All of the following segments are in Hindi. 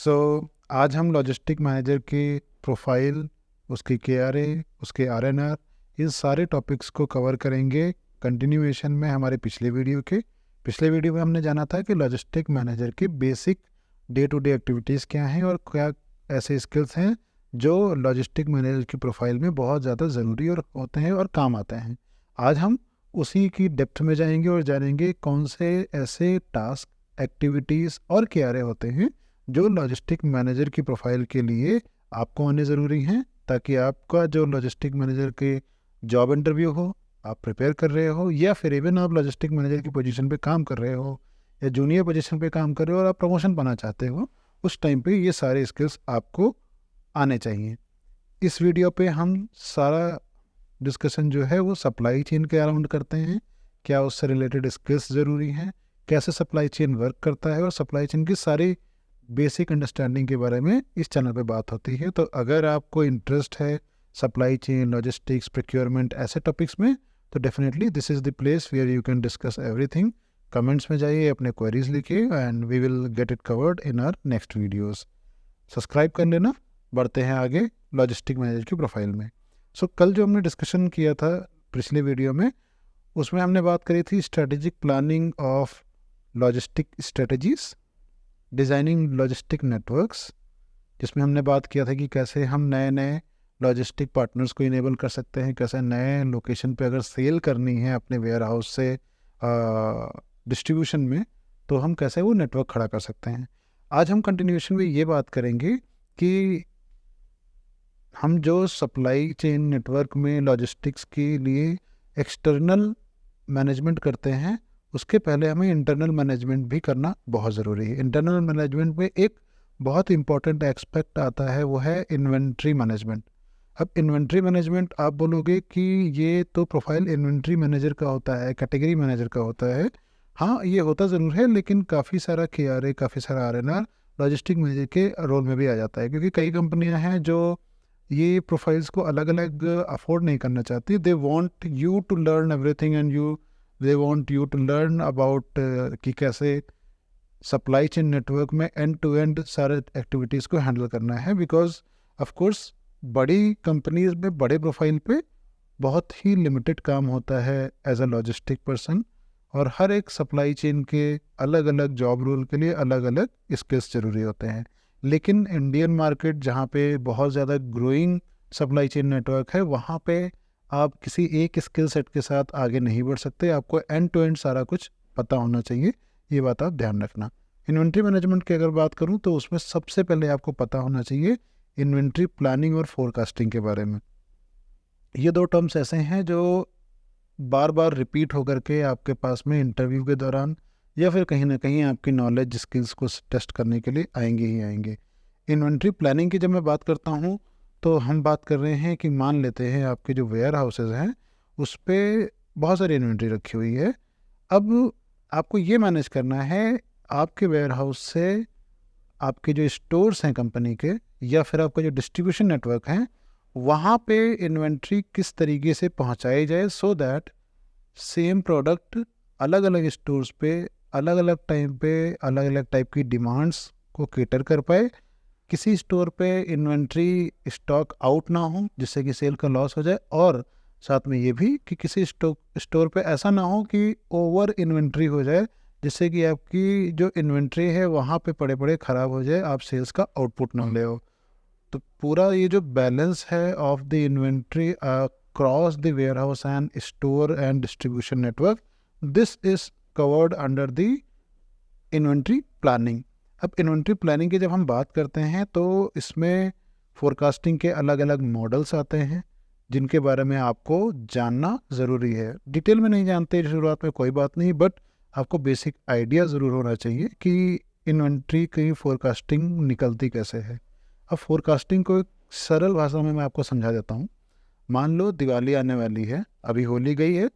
सो आज हम लॉजिस्टिक मैनेजर की प्रोफाइल, उसकी केआरए, उसके आरएनआर, इन सारे टॉपिक्स को कवर करेंगे कंटिन्यूएशन में हमारे पिछले वीडियो के। पिछले वीडियो में हमने जाना था कि लॉजिस्टिक मैनेजर की basic day to day activities क्या हैं और क्या ऐसे स्किल्स हैं जो लॉजिस्टिक मैनेजर की प्रोफाइल में बहुत ज़्यादा ज़रूरी और होते हैं और काम आते हैं। आज हम उसी की डेप्थ में जाएंगे और जानेंगे कौन से ऐसे टास्क, एक्टिविटीज़ और केआरए होते हैं जो लॉजिस्टिक मैनेजर की प्रोफाइल के लिए आपको आने ज़रूरी हैं, ताकि आपका जो लॉजिस्टिक मैनेजर के जॉब इंटरव्यू हो, आप प्रिपेयर कर रहे हो, या फिर इवन आप लॉजिस्टिक मैनेजर की पोजीशन पे काम कर रहे हो या जूनियर पोजीशन पे काम कर रहे हो और आप प्रमोशन पाना चाहते हो, उस टाइम पे ये सारे स्किल्स आपको आने चाहिए। इस वीडियो पे हम सारा डिस्कशन जो है वो सप्लाई चेन के अराउंड करते हैं। क्या उससे रिलेटेड स्किल्स ज़रूरी हैं, कैसे सप्लाई चेन वर्क करता है और सप्लाई चेन की सारी बेसिक अंडरस्टैंडिंग के बारे में इस चैनल पे बात होती है। तो अगर आपको इंटरेस्ट है सप्लाई चेन, लॉजिस्टिक्स, प्रोक्योरमेंट ऐसे टॉपिक्स में, तो definitely this is the place where you can discuss everything. Comments में जाइए, अपने क्वेरीज लिखिए and we will get it covered in our next videos. Subscribe कर लेना। बढ़ते हैं आगे लॉजिस्टिक मैनेजर की प्रोफाइल में। कल जो हमने डिस्कशन किया था पिछले वीडियो में, उसमें हमने बात करी थी strategic planning of logistic strategies, designing logistic networks, जिसमें हमने बात किया था कि कैसे हम नए नए लॉजिस्टिक पार्टनर्स को इनेबल कर सकते हैं, कैसे नए लोकेशन पे अगर सेल करनी है अपने वेयर हाउस से डिस्ट्रीब्यूशन में, तो हम कैसे वो नेटवर्क खड़ा कर सकते हैं। आज हम कंटिन्यूएशन में ये बात करेंगे कि हम जो सप्लाई चेन नेटवर्क में लॉजिस्टिक्स के लिए एक्सटर्नल मैनेजमेंट करते हैं, उसके पहले हमें इंटरनल मैनेजमेंट भी करना बहुत ज़रूरी है। इंटरनल मैनेजमेंट में एक बहुत इंपॉर्टेंट एस्पेक्ट आता है, वो है इन्वेंट्री मैनेजमेंट। अब इन्वेंट्री मैनेजमेंट आप बोलोगे कि ये तो प्रोफाइल इन्वेंट्री मैनेजर का होता है, कैटेगरी मैनेजर का होता है। हाँ, ये होता ज़रूर है, लेकिन काफ़ी सारा केआरए, काफ़ी सारा आरएनआर लॉजिस्टिक मैनेजर के रोल में भी आ जाता है, क्योंकि कई कंपनियां हैं जो ये प्रोफाइल्स को अलग अलग अफोर्ड नहीं करना चाहती। They want you to learn everything and they want you to learn about कि कैसे सप्लाई चेन नेटवर्क में एंड टू एंड सारे एक्टिविटीज़ को हैंडल करना है। बिकॉज ऑफ कोर्स बड़ी कंपनीज में बड़े प्रोफाइल पे बहुत ही लिमिटेड काम होता है एज अ लॉजिस्टिक पर्सन, और हर एक सप्लाई चेन के अलग अलग जॉब रोल के लिए अलग अलग स्किल्स ज़रूरी होते हैं। लेकिन इंडियन मार्केट जहाँ पे बहुत ज़्यादा ग्रोइंग सप्लाई चेन नेटवर्क है, वहाँ पे आप किसी एक स्किल सेट के साथ आगे नहीं बढ़ सकते। आपको एंड टू एंड सारा कुछ पता होना चाहिए, ये बात आप ध्यान रखना। इन्वेंट्री मैनेजमेंट की अगर बात करूँ तो उसमें सबसे पहले आपको पता होना चाहिए इन्वेंट्री प्लानिंग और फोरकास्टिंग के बारे में। ये दो टर्म्स ऐसे हैं जो बार बार रिपीट होकर के आपके पास में इंटरव्यू के दौरान या फिर कहीं ना कहीं आपकी नॉलेज स्किल्स को टेस्ट करने के लिए आएंगे ही आएंगे। इन्वेंट्री प्लानिंग की जब मैं बात करता हूँ, तो हम बात कर रहे हैं कि मान लेते हैं आपके जो वेयर हाउसेज हैं उस पर बहुत सारी इन्वेंट्री रखी हुई है। अब आपको ये मैनेज करना है आपके वेयर हाउस से आपके जो स्टोर्स हैं कंपनी के, या फिर आपका जो डिस्ट्रीब्यूशन नेटवर्क है, वहाँ पे इन्वेंट्री किस तरीके से पहुँचाई जाए सो दैट सेम प्रोडक्ट अलग अलग स्टोर्स पे अलग अलग टाइम पे अलग अलग टाइप की डिमांड्स को केटर कर पाए। किसी स्टोर पे इन्वेंट्री स्टॉक आउट ना हो जिससे कि सेल का लॉस हो जाए, और साथ में ये भी कि किसी स्टोर पे ऐसा ना हो कि ओवर इन्वेंट्री हो जाए जिससे कि आपकी जो इन्वेंट्री है वहाँ पे पड़े पड़े ख़राब हो जाए, आप सेल्स का आउटपुट ना ले हो। तो पूरा ये जो बैलेंस है of the inventory cross the warehouse and store and distribution network, this is covered under the inventory planning. अब इन्वेंट्री प्लानिंग की जब हम बात करते हैं तो इसमें फोरकास्टिंग के अलग अलग मॉडल्स आते हैं जिनके बारे में आपको जानना ज़रूरी है। डिटेल में नहीं जानते शुरुआत में, कोई बात नहीं, बट आपको बेसिक आइडिया ज़रूर होना चाहिए कि इन्वेंट्री की फोरकास्टिंग निकलती कैसे है। अब फोरकास्टिंग को एक सरल भाषा में मैं आपको समझा देता हूँ। मान लो दिवाली आने वाली है, अभी होली गई है,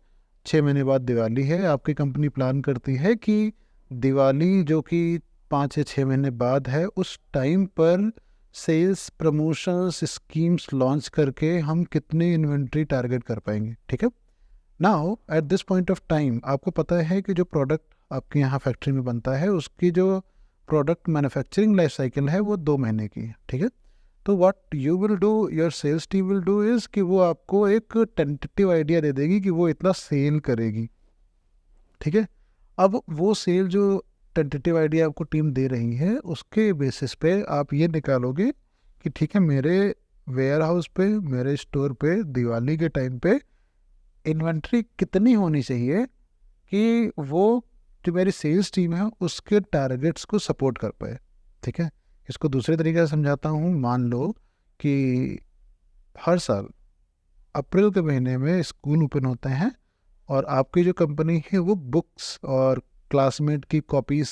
6 महीने बाद दिवाली है। आपकी कंपनी प्लान करती है कि दिवाली जो कि 5 या 6 महीने बाद है, उस टाइम पर सेल्स प्रमोशंस स्कीम्स लॉन्च करके हम कितनी इन्वेंट्री टारगेट कर पाएंगे। ठीक है, now at this point of time आपको पता है कि जो प्रोडक्ट आपके यहाँ फैक्ट्री में बनता है उसकी जो प्रोडक्ट मैन्युफैक्चरिंग लाइफ साइकिल है वो 2 महीने की है, ठीक है। तो what you will do, your sales team will do is कि वो आपको एक टेंटेटिव आइडिया दे देगी कि वो इतना सेल करेगी, ठीक है। अब वो सेल जो टेंटेटिव आइडिया आपको टीम दे रही है उसके बेसिस पे आप ये निकालोगे कि ठीक है, मेरे वेयर हाउस पे, मेरे स्टोर पे दिवाली के टाइम पे इन्वेंट्री कितनी होनी चाहिए कि वो जो मेरी सेल्स टीम है उसके टारगेट्स को सपोर्ट कर पाए, ठीक है। इसको दूसरे तरीके से समझाता हूँ। मान लो कि हर साल अप्रैल के महीने में स्कूल ओपन होते हैं और आपकी जो कंपनी है वो बुक्स और क्लासमेट की कॉपीज़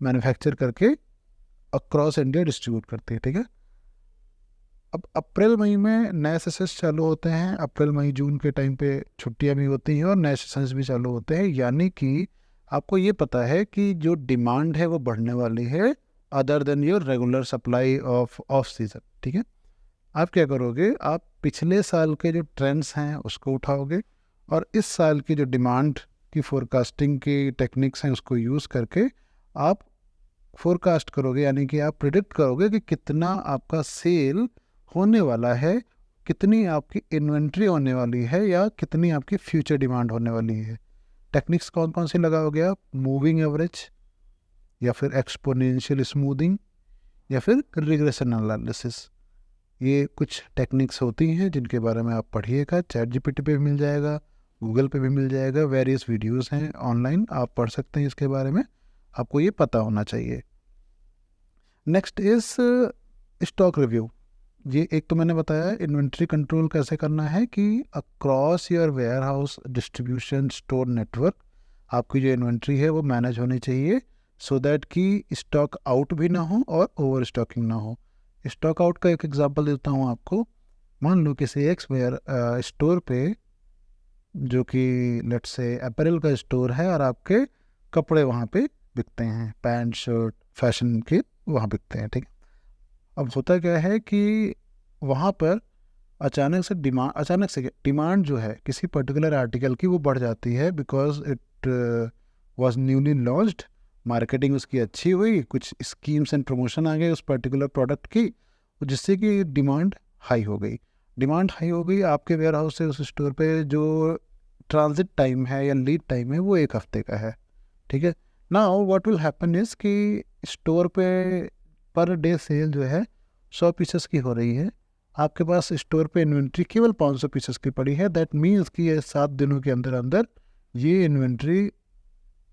मैन्युफैक्चर करके अक्रॉस इंडिया डिस्ट्रीब्यूट करती है, ठीक है। अब अप्रैल मई में नए सेशंस चालू होते हैं, अप्रैल मई जून के टाइम पे छुट्टियां भी होती हैं और नए सेशंस भी चालू होते हैं, यानी कि आपको ये पता है कि जो डिमांड है वो बढ़ने वाली है other than your regular supply off season, ठीक है। आप क्या करोगे, आप पिछले साल के जो ट्रेंड्स हैं उसको उठाओगे और इस साल की जो डिमांड की फोरकास्टिंग की टेक्निक्स हैं उसको यूज़ करके आप फोरकास्ट करोगे, यानी कि आप प्रिडिक्ट करोगे कि कितना आपका सेल होने वाला है, कितनी आपकी इन्वेंट्री होने वाली है या कितनी आपकी फ्यूचर डिमांड होने वाली है। टेक्निक्स कौन कौन सी लगाओगे आप, मूविंग एवरेज या फिर एक्सपोनेंशियल स्मूथिंग या फिर रिग्रेशन एनालिसिस। ये कुछ टेक्निक्स होती हैं जिनके बारे में आप पढ़िएगा, चैट जीपीटी पे भी मिल जाएगा, गूगल पे भी मिल जाएगा, वेरियस वीडियोस हैं ऑनलाइन, आप पढ़ सकते हैं इसके बारे में, आपको ये पता होना चाहिए। Next is stock review. ये एक तो मैंने बताया इन्वेंट्री कंट्रोल कैसे करना है कि across your warehouse distribution store network आपकी जो इन्वेंट्री है वो मैनेज होनी चाहिए सो दैट कि स्टॉक आउट भी ना हो और ओवर स्टॉकिंग ना हो। स्टॉक आउट का एक एग्जांपल देता हूँ आपको। मान लो किसी एक वेयर स्टोर पे, जो कि लेट्स से अपैरल का स्टोर है और आपके कपड़े वहाँ पे बिकते हैं, पैंट शर्ट फैशन के वहाँ बिकते हैं, ठीक है। अब होता क्या है कि वहाँ पर अचानक से डिमांड जो है किसी पर्टिकुलर आर्टिकल की वो बढ़ जाती है because it was newly launched, marketing उसकी अच्छी हुई, कुछ स्कीम्स एंड प्रमोशन आ गए उस पर्टिकुलर प्रोडक्ट की, जिससे कि डिमांड हाई हो गई। आपके वेयर हाउस से उस स्टोर पे जो ट्रांजिट टाइम है या लीड टाइम है वो 1 हफ्ते का है, ठीक है। Now what will happen is कि स्टोर पे पर डे सेल जो है 100 पीसेस की हो रही है, आपके पास स्टोर पे इन्वेंट्री केवल 500 पीसेस की पड़ी है। दैट मीन्स कि ये 7 दिनों के अंदर अंदर ये इन्वेंट्री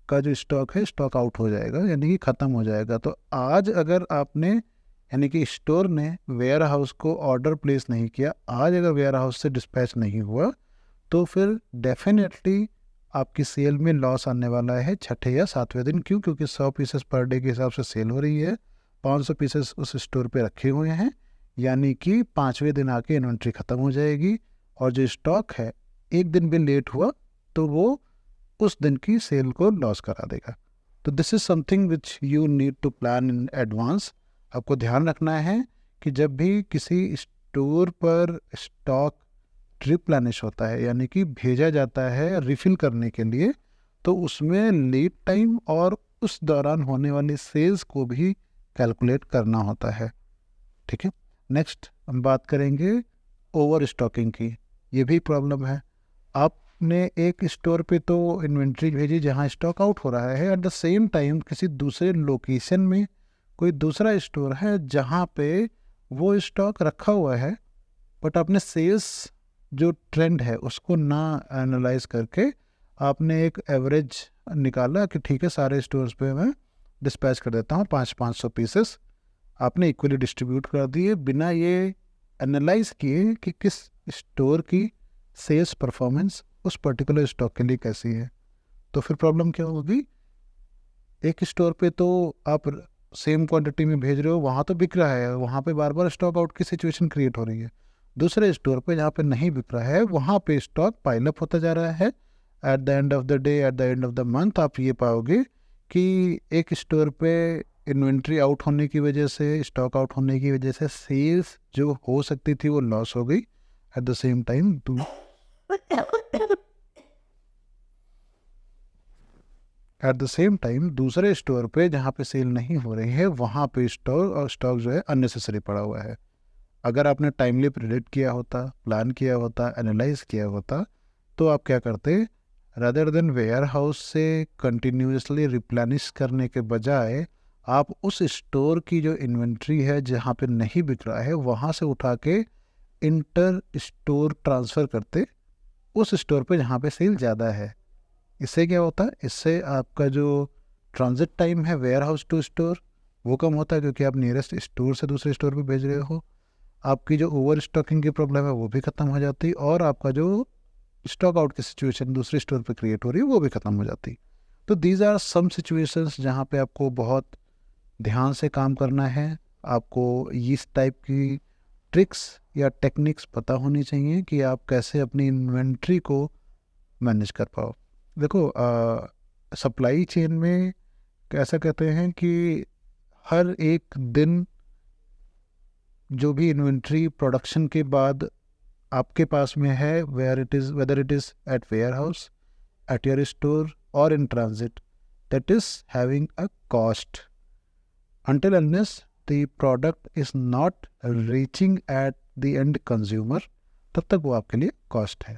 का जो स्टॉक है स्टॉक आउट हो जाएगा, यानी कि ख़त्म हो जाएगा। तो आज अगर आपने, यानी कि स्टोर ने वेयर हाउस को ऑर्डर प्लेस नहीं किया, आज अगर वेयर हाउस से डिस्पैच नहीं हुआ तो फिर डेफिनेटली आपकी सेल में लॉस आने वाला है छठे या सातवें दिन। क्यों? क्योंकि 100 पीसेस पर डे के हिसाब से सेल हो रही है, 500 पीसेस उस स्टोर पे रखे हुए हैं, यानी कि 5वें दिन आके इन्वेंट्री ख़त्म हो जाएगी और जो स्टॉक है एक दिन भी लेट हुआ तो वो उस दिन की सेल को लॉस करा देगा। तो this is something which you need to plan in advance. आपको ध्यान रखना है कि जब भी किसी स्टोर पर स्टॉक रिप्लेनिश होता है, यानी कि भेजा जाता है रिफ़िल करने के लिए, तो उसमें लीड टाइम और उस दौरान होने वाली सेल्स को भी कैलकुलेट करना होता है, ठीक है। नेक्स्ट हम बात करेंगे ओवर स्टॉकिंग की। ये भी प्रॉब्लम है। आपने एक स्टोर पे तो इन्वेंट्री भेजी जहाँ स्टॉक आउट हो रहा है, एट द सेम टाइम किसी दूसरे लोकेशन में कोई दूसरा स्टोर है जहाँ पे वो स्टॉक रखा हुआ है, बट आपने सेल्स जो ट्रेंड है उसको ना एनालाइज करके आपने एक एवरेज निकाला कि ठीक है सारे स्टोर्स पे मैं डिस्पैच कर देता हूँ 500 पीसेस, आपने इक्वली डिस्ट्रीब्यूट कर दिए बिना ये एनालाइज किए कि किस स्टोर की सेल्स परफॉर्मेंस उस पर्टिकुलर स्टॉक के लिए कैसी है। तो फिर प्रॉब्लम क्या होगी, एक स्टोर पे तो आप सेम क्वांटिटी में भेज रहे हो, वहाँ तो बिक रहा है, वहाँ पे बार बार स्टॉक आउट की सिचुएशन क्रिएट हो रही है। दूसरे स्टोर पे जहाँ पे नहीं बिक रहा है वहाँ पे स्टॉक पाइल अप होता जा रहा है। At the end of the day, at the end of the month आप ये पाओगे कि एक स्टोर पे इन्वेंट्री आउट होने की वजह से, स्टॉक आउट होने की वजह से सेल्स जो हो सकती थी वो लॉस हो गई। Eight the same time eight the same time दूसरे स्टोर पे जहाँ पे सेल नहीं हो रही है वहाँ पे स्टॉक जो है अननेसेसरी पड़ा हुआ है। अगर आपने टाइमली प्रेडिक्ट किया होता, प्लान किया होता, एनालाइज किया होता, तो आप क्या करते, रादर देन वेयर हाउस से कंटिन्यूसली रिप्लेनिश करने के बजाय आप उस स्टोर की जो इन्वेंट्री है जहाँ पे नहीं बिक रहा है वहाँ से उठा के इंटर स्टोर ट्रांसफ़र करते उस स्टोर पे जहाँ पे सेल ज़्यादा है। इससे क्या होता है, इससे आपका जो ट्रांजिट टाइम है वेयर हाउस टू स्टोर वो कम होता है, क्योंकि आप नियरेस्ट स्टोर से दूसरे स्टोर पे भेज रहे हो। आपकी जो ओवर स्टॉकिंग की प्रॉब्लम है वो भी ख़त्म हो जाती, और आपका जो स्टॉक आउट की सिचुएशन दूसरे स्टोर पे क्रिएट हो रही है वो भी ख़त्म हो जाती। तो दीज आर सम सिचुएशंस जहाँ पे आपको बहुत ध्यान से काम करना है। आपको इस टाइप की ट्रिक्स या टेक्निक्स पता होनी चाहिए कि आप कैसे अपनी इन्वेंट्री को मैनेज कर पाओ। देखो, सप्लाई चेन में ऐसा कहते हैं कि हर एक दिन जो भी इन्वेंट्री प्रोडक्शन के बाद आपके पास में है, whether it is at warehouse, at your store और in transit, that is having a cost until unless the product is not reaching at the end consumer, तब तक वो आपके लिए कॉस्ट है।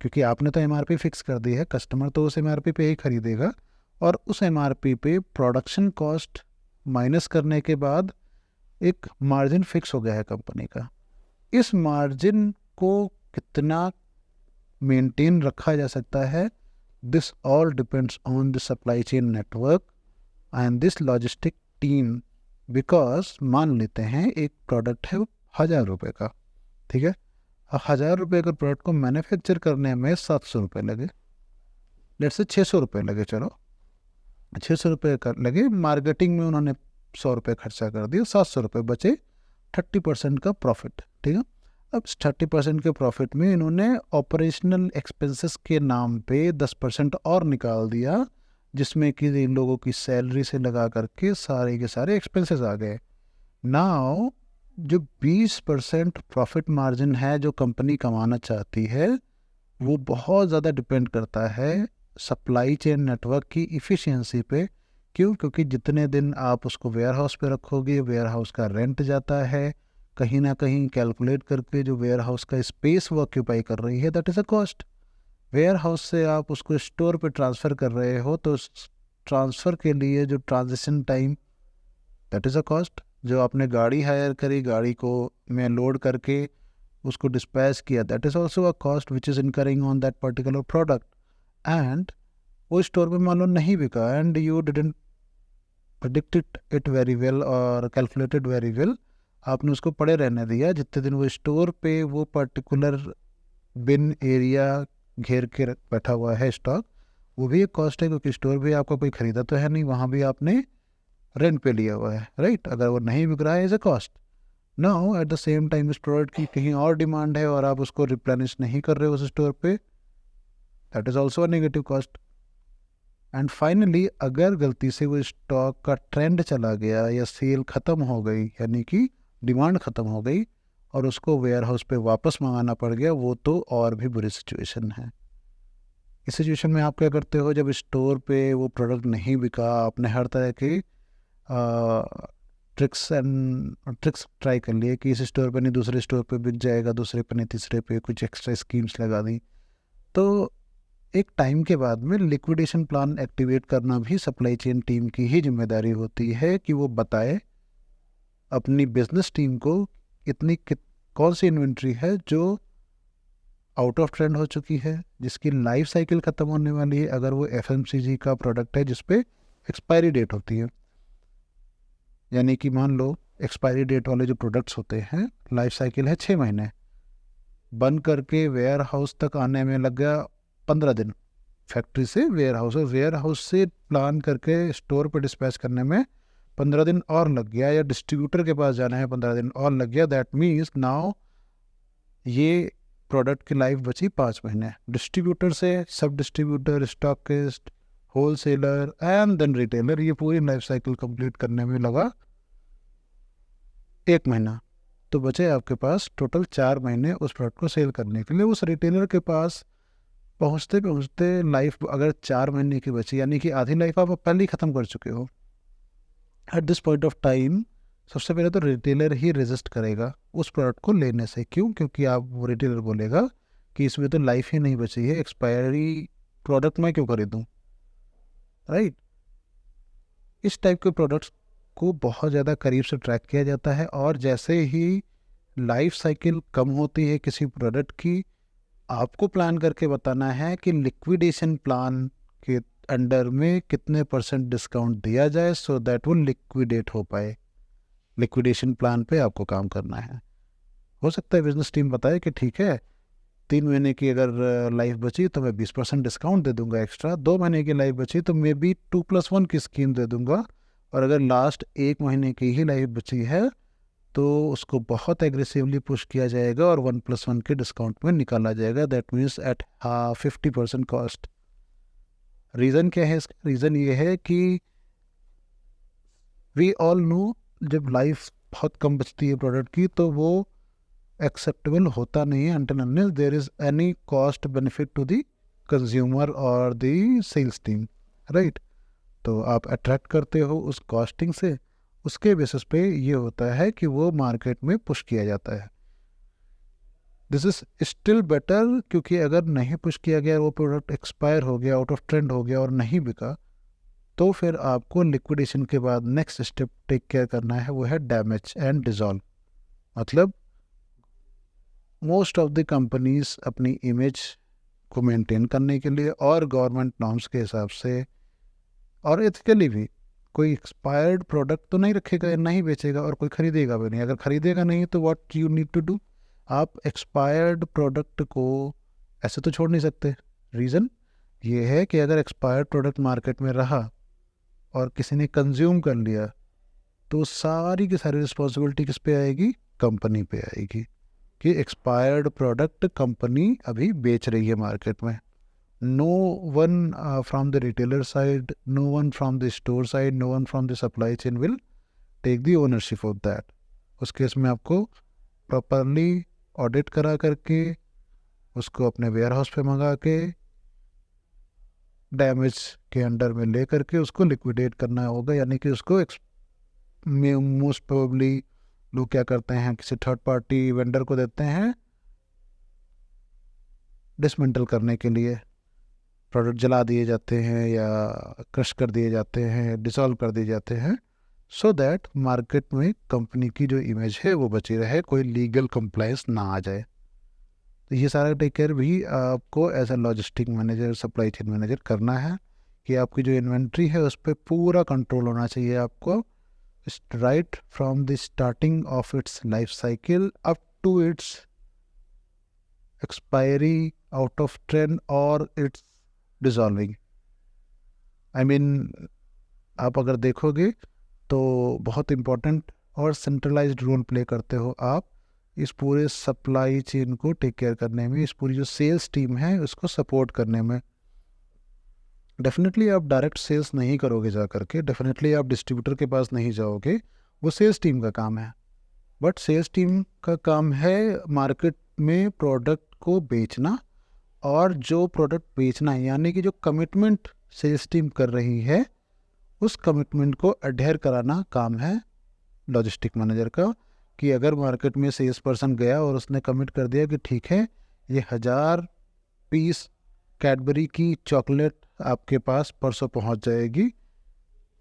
क्योंकि आपने तो एमआरपी फिक्स कर दी है, कस्टमर तो उस एमआरपी पे ही खरीदेगा, और उस एमआरपी पे प्रोडक्शन कॉस्ट माइनस करने के बाद एक मार्जिन फिक्स हो गया है कंपनी का। इस मार्जिन को कितना मेंटेन रखा जा सकता है, this all depends on the supply chain network and this logistic team. Because मान लेते हैं एक प्रोडक्ट है 1000 रुपये का, ठीक है, 1000 रुपये का प्रोडक्ट को मैन्युफैक्चर करने में 700 रुपये लगे, लेट्स से 600 रुपये लगे, चलो 600 रुपये कर लगे, मार्केटिंग में उन्होंने 100 रुपये खर्चा कर दिया, 700 रुपये बचे, 30% का प्रॉफिट, ठीक है। अब 30% के प्रॉफिट में इन्होंने ऑपरेशनल एक्सपेंसेस के नाम पे 10% और निकाल दिया, जिसमें कि इन लोगों की सैलरी से लगा करके सारे के सारे एक्सपेंसेस आ गए। नाउ जो 20% प्रॉफिट मार्जिन है जो कंपनी कमाना चाहती है, वो बहुत ज़्यादा डिपेंड करता है सप्लाई चेन नेटवर्क की इफ़िशियंसी पे। क्यों? क्योंकि जितने दिन आप उसको वेयर हाउस पे रखोगे, वेयर हाउस का रेंट जाता है, कहीं ना कहीं कैलकुलेट करके जो वेयर हाउस का स्पेस वो ऑक्यूपाई कर रही है, that is a cost. Warehouse से आप उसको स्टोर पे ट्रांसफ़र कर रहे हो, तो ट्रांसफ़र के लिए जो transition time, that is a cost. जो आपने गाड़ी हायर करी, गाड़ी को में लोड करके उसको डिस्पैच किया, that is also a cost which is incurring on that particular product. And वो स्टोर पे मान लो नहीं बिका, and you didn't predicted it very well और कैलकुलेटेड वेरी वेल, आपने उसको पड़े रहने दिया, जितने दिन वो स्टोर पे वो पर्टिकुलर बिन एरिया घेर के बैठा हुआ है स्टॉक, वो भी एक कॉस्ट है, क्योंकि स्टोर भी आपका कोई खरीदा तो है नहीं, वहाँ भी आपने रेंट पे लिया हुआ है, राइट। अगर वो नहीं बिक रहा है as a cost. Now at the same time इस प्रोडक्ट की कहीं और डिमांड है और आप उसको रिप्लेनिश नहीं कर रहे हो उस स्टोर पे, that is also a negative cost. And finally अगर गलती से वो स्टॉक का ट्रेंड चला गया या सेल ख़त्म हो गई, यानी कि डिमांड ख़त्म हो गई और उसको वेयर हाउस पे वापस मंगाना पड़ गया, वो तो और भी बुरी सिचुएशन है। इस सिचुएशन में आप क्या करते हो, जब स्टोर पे वो प्रोडक्ट नहीं बिका, आपने हर तरह के ट्रिक्स ट्राई कर लिए कि इस स्टोर पे नहीं दूसरे स्टोर पे बिक जाएगा, दूसरे पे नहीं तीसरे पे, कुछ एक्स्ट्रा स्कीम्स लगा दी, तो एक टाइम के बाद में लिक्विडेशन प्लान एक्टिवेट करना भी सप्लाई चेन टीम की ही जिम्मेदारी होती है कि वो बताए अपनी बिजनेस टीम को कौन सी इन्वेंट्री है जो आउट ऑफ ट्रेंड हो चुकी है, जिसकी लाइफ साइकिल ख़त्म होने वाली है। अगर वो एफएमसीजी का प्रोडक्ट है जिस पे एक्सपायरी डेट होती है, यानी कि मान लो एक्सपायरी डेट वाले जो प्रोडक्ट्स होते हैं, लाइफ साइकिल है 6 महीने, बन करके वेयर हाउस तक आने में लग गया 15 दिन, फैक्ट्री से वेयर हाउस से प्लान करके स्टोर पे डिस्पैच करने में 15 दिन और लग गया, या डिस्ट्रीब्यूटर के पास जाना है 15 दिन और लग गया, दैट मीन्स नाउ ये प्रोडक्ट की लाइफ बची 5 महीने। डिस्ट्रीब्यूटर से sub distributor, stockist, wholesaler and then retailer, ये पूरी लाइफ साइकिल कंप्लीट करने में लगा 1 महीना, तो बचे आपके पास टोटल 4 महीने उस प्रोडक्ट को सेल करने के लिए। उस रिटेलर के पास पहुँचते पहुँचते लाइफ अगर 4 महीने की बची, यानी कि आधी लाइफ आप पहले ही ख़त्म कर चुके हो। At this point of time सबसे पहले तो रिटेलर ही रेजिस्ट करेगा उस प्रोडक्ट को लेने से। क्यों? क्योंकि आप वो रिटेलर बोलेगा कि इसमें तो लाइफ ही नहीं बची है, एक्सपायरी प्रोडक्ट मैं क्यों खरीदूँ, राइट। इस टाइप के प्रोडक्ट्स को बहुत ज़्यादा करीब से ट्रैक किया जाता है, और जैसे ही लाइफ साइकिल कम होती है किसी प्रोडक्ट की, आपको प्लान करके बताना है कि लिक्विडेशन प्लान के अंडर में कितने % डिस्काउंट दिया जाए सो दैट वो लिक्विडेट हो पाए। लिक्विडेशन प्लान पे आपको काम करना है। हो सकता है बिजनेस टीम बताए कि ठीक है 3 महीने की अगर लाइफ बची तो मैं 20% डिस्काउंट दे दूंगा एक्स्ट्रा, 2 महीने की लाइफ बची तो मे बी 2+1 की स्कीम दे दूंगा, और अगर लास्ट 1 महीने की ही लाइफ बची है तो उसको बहुत एग्रेसिवली पुश किया जाएगा और 1+1 के डिस्काउंट में निकाला जाएगा, that means at 50% cost. Reason क्या है इसका? रीज़न ये है कि वी ऑल नो जब लाइफ बहुत कम बचती है प्रोडक्ट की तो वो एक्सेप्टेबल होता नहीं है until unless there is any cost benefit to the consumer or the sales team, right. तो आप अट्रैक्ट करते हो उस कॉस्टिंग से, उसके बेसिस पे ये होता है कि वो मार्केट में पुश किया जाता है। दिस इज स्टिल बेटर, क्योंकि अगर नहीं पुश किया गया, वो प्रोडक्ट एक्सपायर हो गया, आउट ऑफ ट्रेंड हो गया और नहीं बिका, तो फिर आपको लिक्विडेशन के बाद नेक्स्ट स्टेप टेक केयर करना है, वो है डैमेज एंड डिजॉल्व। मतलब मोस्ट ऑफ द कंपनीज अपनी इमेज को मेंटेन करने के लिए और गवर्नमेंट नॉर्म्स के हिसाब से और एथिकली भी कोई एक्सपायर्ड प्रोडक्ट तो नहीं रखेगा, नहीं बेचेगा और कोई खरीदेगा भी नहीं। अगर खरीदेगा नहीं तो what you need to do, आप एक्सपायर्ड प्रोडक्ट को ऐसे तो छोड़ नहीं सकते। रीज़न ये है कि अगर एक्सपायर्ड प्रोडक्ट मार्केट में रहा और किसी ने कंज्यूम कर लिया तो सारी की सारी रिस्पॉन्सिबिलिटी किस पे आएगी? कंपनी पे आएगी कि एक्सपायर्ड प्रोडक्ट कंपनी अभी बेच रही है मार्केट में। No one from the retailer side, no one from the store side, no one from the supply chain will take the ownership of that. उस केस में आपको प्रॉपरली ऑडिट करा करके उसको अपने वेयर हाउस पे मंगा के डैमेज के अंडर में ले करके उसको लिक्विडेट करना होगा, यानी कि उसको मोस्ट प्रोबेबली लोग क्या करते हैं, किसी थर्ड पार्टी वेंडर को देते हैं डिसमेंटल करने के लिए। प्रोडक्ट जला दिए जाते हैं या क्रश कर दिए जाते हैं, डिसॉल्व कर दिए जाते हैं, सो दैट मार्केट में कंपनी की जो इमेज है वो बची रहे, कोई लीगल कंप्लायंस ना आ जाए। तो ये सारा टेक केयर भी आपको as a logistic manager, supply chain manager करना है कि आपकी जो इन्वेंट्री है उस पर पूरा कंट्रोल होना चाहिए आपको, right from the starting of its life cycle up to its expiry, out of trend और इट्स डिजॉल्विंग। आई मीन आप अगर देखोगे तो बहुत इम्पोर्टेंट और सेंट्रलाइज्ड रोल प्ले करते हो आप इस पूरे सप्लाई चेन को टेक केयर करने में, इस पूरी जो सेल्स टीम है उसको सपोर्ट करने में। डेफिनेटली आप डायरेक्ट सेल्स नहीं करोगे जा करके, डेफिनेटली आप डिस्ट्रीब्यूटर के पास नहीं जाओगे, वो सेल्स टीम का काम है। बट सेल्स टीम का काम है मार्केट में प्रोडक्ट को बेचना, और जो प्रोडक्ट बेचना है यानी कि जो कमिटमेंट सेल्स टीम कर रही है उस कमिटमेंट को अडेयर कराना काम है लॉजिस्टिक मैनेजर का। कि अगर मार्केट में सेल्स पर्सन गया और उसने कमिट कर दिया कि ठीक है ये 1000 पीस कैडबरी की चॉकलेट आपके पास परसों पहुंच जाएगी,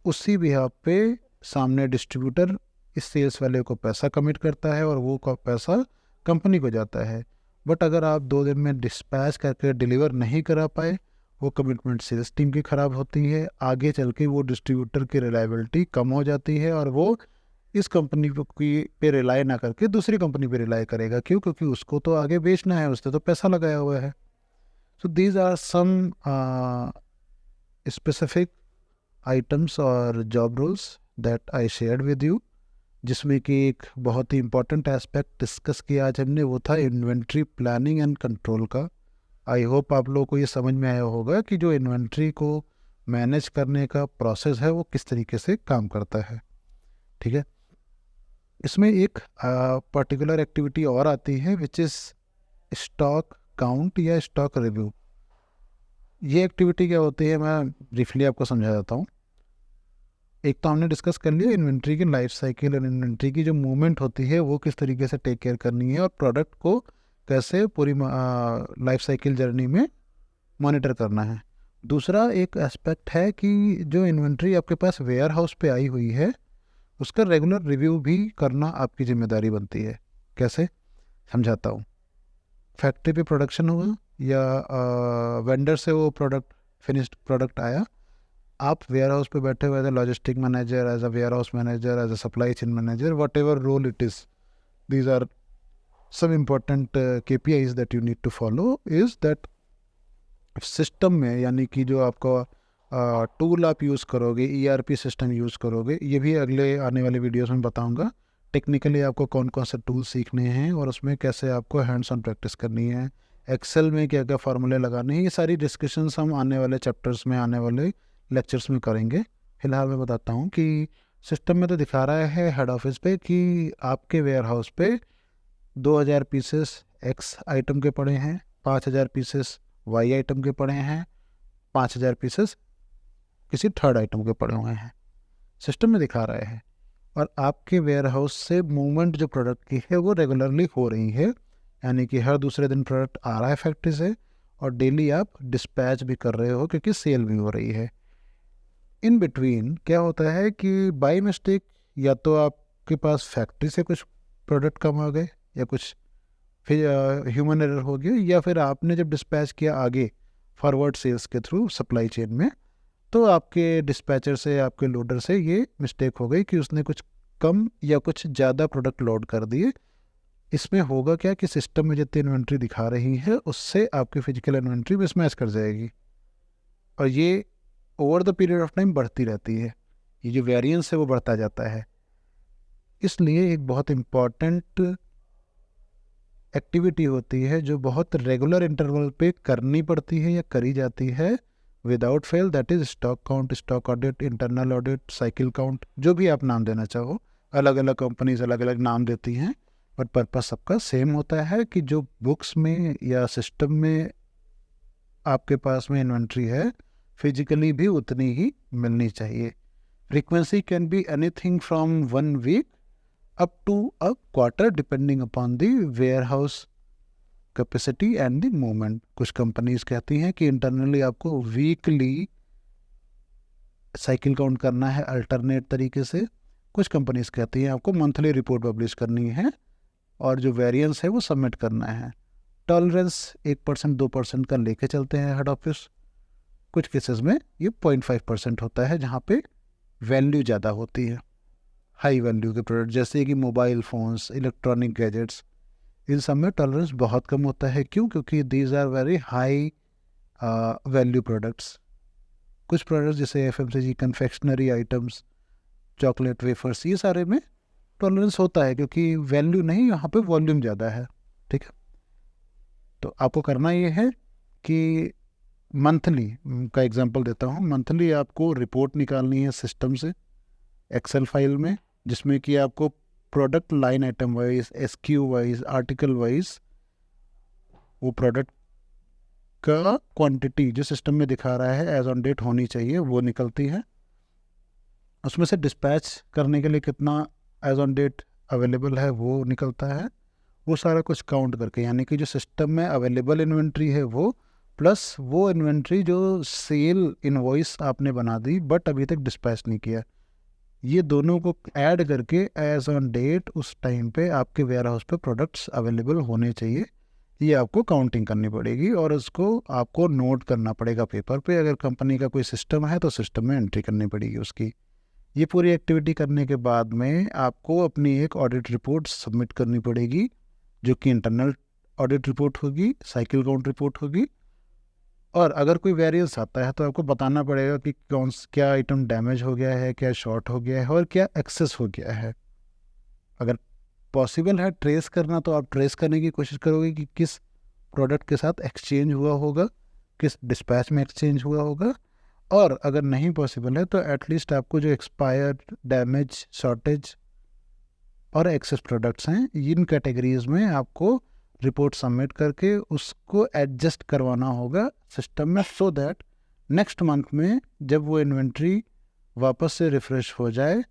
उसी बिहाफ पे सामने डिस्ट्रीब्यूटर इस सेल्स वाले को पैसा कमिट करता है और वो पैसा कंपनी को जाता है। बट अगर आप 2 दिन में डिस्पैच करके डिलीवर नहीं करा पाए, वो कमिटमेंट सेल्स टीम की ख़राब होती है, आगे चल के वो डिस्ट्रीब्यूटर की रिलायबिलिटी कम हो जाती है और वो इस कंपनी पे रिलाई ना करके दूसरी कंपनी पे रिलाई करेगा। क्यों? क्योंकि उसको तो आगे बेचना है, उसने तो पैसा लगाया हुआ है। So these are some specific items और job roles that I shared with you, जिसमें कि एक बहुत ही इम्पोर्टेंट एस्पेक्ट डिस्कस किया आज हमने, वो था इन्वेंट्री प्लानिंग एंड कंट्रोल का। आई होप आप लोगों को ये समझ में आया होगा कि जो इन्वेंट्री को मैनेज करने का प्रोसेस है वो किस तरीके से काम करता है। ठीक है, इसमें एक पर्टिकुलर एक्टिविटी और आती है विच इज़ स्टॉक काउंट या स्टॉक रिव्यू। ये एक्टिविटी क्या होती है, मैं ब्रीफली आपको समझा देता हूँ। एक तो हमने डिस्कस कर लिया इन्वेंट्री की लाइफ साइकिल और इन्वेंट्री की जो मूवमेंट होती है वो किस तरीके से टेक केयर करनी है और प्रोडक्ट को कैसे पूरी लाइफ साइकिल जर्नी में मॉनिटर करना है। दूसरा एक एस्पेक्ट है कि जो इन्वेंट्री आपके पास वेयर हाउस पे आई हुई है उसका रेगुलर रिव्यू भी करना आपकी जिम्मेदारी बनती है। कैसे, समझाता हूँ। फैक्ट्री पे प्रोडक्शन हुआ या वेंडर से वो प्रोडक्ट फिनिश्ड प्रोडक्ट आया, आप वेयर हाउस पे बैठे हुए as a logistic manager, as a warehouse manager, as a supply chain manager, whatever role it is, these are some important KPIs that you need to follow is that system में, यानी कि जो आपका टूल आप यूज़ करोगे, ERP सिस्टम यूज़ करोगे, ये भी अगले आने वाले वीडियोस में बताऊंगा टेक्निकली आपको कौन कौन से टूल सीखने हैं और उसमें कैसे आपको हैंड्स ऑन प्रैक्टिस करनी है, एक्सेल में क्या क्या फार्मूले लगाने हैं। ये सारी डिस्कशंस हम आने वाले चैप्टर्स में, आने वाले लेक्चर्स में करेंगे। फिलहाल मैं बताता हूँ कि सिस्टम में तो दिखा रहा है हेड ऑफिस पे कि आपके वेयर हाउस पे 2000 पीसेस एक्स आइटम के पड़े हैं, 5000 पीसेस वाई आइटम के पड़े हैं, 5000 पीसेस किसी थर्ड आइटम के पड़े हुए हैं, सिस्टम में दिखा रहे हैं। और आपके वेयर हाउस से मूवमेंट जो प्रोडक्ट की है वो रेगुलरली हो रही है, यानी कि हर दूसरे दिन प्रोडक्ट आ रहा है फैक्ट्री से और डेली आप डिस्पैच भी कर रहे हो क्योंकि सेल भी हो रही है। इन बिटवीन क्या होता है कि बाय मिस्टेक या तो आपके पास फैक्ट्री से कुछ प्रोडक्ट कम आ गए या कुछ फिर ह्यूमन एरर हो गया, या फिर आपने जब डिस्पैच किया आगे फॉरवर्ड सेल्स के थ्रू सप्लाई चेन में, तो आपके डिस्पैचर से, आपके लोडर से ये मिस्टेक हो गई कि उसने कुछ कम या कुछ ज़्यादा प्रोडक्ट लोड कर दिए। इसमें होगा क्या कि सिस्टम में जितनी इन्वेंट्री दिखा रही है उससे आपकी फिजिकल इन्वेंट्री मिसमैच कर जाएगी और ये over the period of time बढ़ती रहती है। ये जो वेरिएंस है वो बढ़ता जाता है। इसलिए एक बहुत इम्पॉर्टेंट एक्टिविटी होती है जो बहुत रेगुलर इंटरवल पे करनी पड़ती है या करी जाती है without fail, that is stock count, stock audit, internal audit, cycle count, जो भी आप नाम देना चाहो। अलग अलग कंपनीज अलग अलग नाम देती हैं बट पर्पस सबका सेम होता है कि जो बुक्स में या सिस्टम में आपके पास में इन्वेंट्री है फिजिकली भी उतनी ही मिलनी चाहिए। Frequency can be anything from 1 week up to a quarter depending upon the warehouse capacity and the movement। कुछ कंपनीज कहती हैं कि इंटरनली आपको वीकली साइकिल काउंट करना है अल्टरनेट तरीके से, कुछ कंपनीज कहती हैं आपको मंथली रिपोर्ट पब्लिश करनी है और जो वेरिएंस है वो सबमिट करना है। टॉलरेंस 1% 2% का लेके चलते हैं हेड ऑफिस। कुछ केसेस में ये 0.5% होता है जहाँ पे वैल्यू ज़्यादा होती है, हाई वैल्यू के प्रोडक्ट जैसे कि मोबाइल फ़ोन्स, इलेक्ट्रॉनिक गैजेट्स, इन सब में टॉलरेंस बहुत कम होता है। क्यों? क्योंकि these are very high value products. कुछ प्रोडक्ट्स जैसे FMCG, confectionery items, chocolate, wafers, ये सारे में टॉलरेंस होता है क्योंकि वैल्यू नहीं, यहाँ पे वॉल्यूम ज़्यादा है। ठीक है, तो आपको करना ये है कि मंथली का एग्जांपल देता हूँ। मंथली आपको रिपोर्ट निकालनी है सिस्टम से एक्सेल फाइल में, जिसमें कि आपको product line item wise, SKU wise, article wise वो प्रोडक्ट का क्वांटिटी जो सिस्टम में दिखा रहा है एज ऑन डेट होनी चाहिए वो निकलती है। उसमें से डिस्पैच करने के लिए कितना एज ऑन डेट अवेलेबल है वो निकलता है। वो सारा कुछ काउंट करके, यानी कि जो सिस्टम में अवेलेबल इन्वेंट्री है वो प्लस वो इन्वेंट्री जो सेल इनवॉइस आपने बना दी बट अभी तक डिस्पैच नहीं किया, ये दोनों को ऐड करके एज ऑन डेट उस टाइम पे आपके वेयर हाउस पे प्रोडक्ट्स अवेलेबल होने चाहिए। ये आपको काउंटिंग करनी पड़ेगी और उसको आपको नोट करना पड़ेगा पेपर पे। अगर कंपनी का कोई सिस्टम है तो सिस्टम में एंट्री करनी पड़ेगी उसकी। ये पूरी एक्टिविटी करने के बाद में आपको अपनी एक ऑडिट रिपोर्ट सबमिट करनी पड़ेगी जो कि इंटरनल ऑडिट रिपोर्ट होगी, साइकिल काउंट रिपोर्ट होगी। और अगर कोई वेरिएंस आता है तो आपको बताना पड़ेगा कि क्या आइटम डैमेज हो गया है, क्या शॉर्ट हो गया है और क्या एक्सेस हो गया है। अगर पॉसिबल है ट्रेस करना तो आप ट्रेस करने की कोशिश करोगे कि किस प्रोडक्ट के साथ एक्सचेंज हुआ होगा, किस डिस्पैच में एक्सचेंज हुआ होगा। और अगर नहीं पॉसिबल है तो एटलीस्ट आपको जो एक्सपायर्ड, डैमेज, शॉर्टेज और एक्सेस प्रोडक्ट्स हैं इन कैटेगरीज में आपको रिपोर्ट सबमिट करके उसको एडजस्ट करवाना होगा सिस्टम में, सो दैट नेक्स्ट मंथ में जब वो इन्वेंट्री वापस से रिफ्रेश हो जाए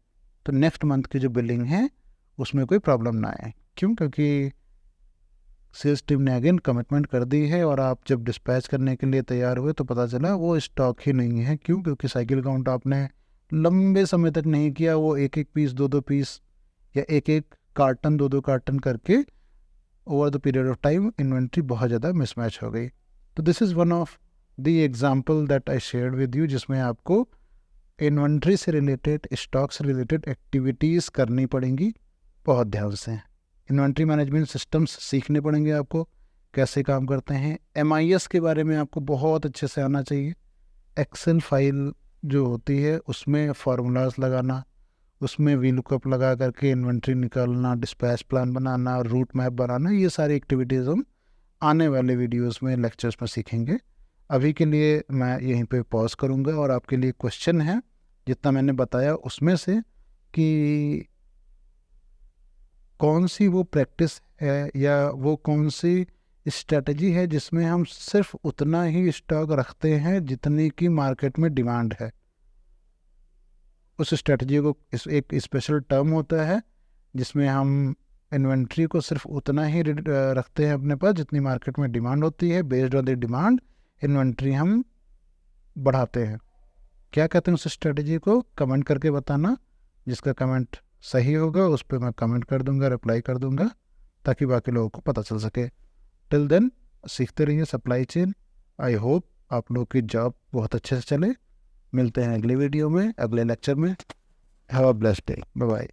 तो नेक्स्ट मंथ की जो बिलिंग है उसमें कोई प्रॉब्लम ना आए। क्यों? क्योंकि सेल्स टीम ने अगेन कमिटमेंट कर दी है और आप जब डिस्पैच करने के लिए तैयार हुए तो पता चला वो स्टॉक ही नहीं है। क्यों? क्योंकि साइकिल काउंट आपने लंबे समय तक नहीं किया, वो एक एक पीस, दो दो पीस या एक एक कार्टन, दो दो कार्टन करके over the period of time inventory बहुत ज़्यादा मिसमैच हो गई। तो this is one of the example that I shared with you, जिसमें आपको इन्वेंट्री से रिलेटेड, स्टॉक से रिलेटेड एक्टिविटीज़ करनी पड़ेंगी बहुत ध्यान से। इन्वेंट्री मैनेजमेंट सिस्टम्स सीखने पड़ेंगे आपको, कैसे काम करते हैं। MIS के बारे में आपको बहुत अच्छे से आना चाहिए। एक्सेल फाइल जो होती है उसमें फार्मूलाज लगाना, उसमें VLOOKUP लगा करके इन्वेंट्री निकालना, डिस्पैच प्लान बनाना, रूट मैप बनाना, ये सारी एक्टिविटीज़ हम आने वाले वीडियोस में, लेक्चर्स में सीखेंगे। अभी के लिए मैं यहीं पे पॉज करूँगा और आपके लिए क्वेश्चन है जितना मैंने बताया उसमें से कि कौन सी वो प्रैक्टिस है या वो कौन सी स्ट्रेटजी है जिसमें हम सिर्फ उतना ही स्टॉक रखते हैं जितनी की मार्केट में डिमांड है। उस स्ट्रेटजी को एक स्पेशल टर्म होता है जिसमें हम इन्वेंट्री को सिर्फ उतना ही रखते हैं अपने पास जितनी मार्केट में डिमांड होती है। Based on the demand inventory हम बढ़ाते हैं। क्या कहते हैं उस स्ट्रेटजी को? कमेंट करके बताना। जिसका कमेंट सही होगा उस पर मैं कमेंट कर दूंगा, रिप्लाई कर दूंगा, ताकि बाकी लोगों को पता चल सके। टिल देन सीखते रहिए सप्लाई चेन। आई होप आप लोग की जॉब बहुत अच्छे से चले। मिलते हैं अगले वीडियो में, अगले लेक्चर में। Have a blessed day. Bye bye.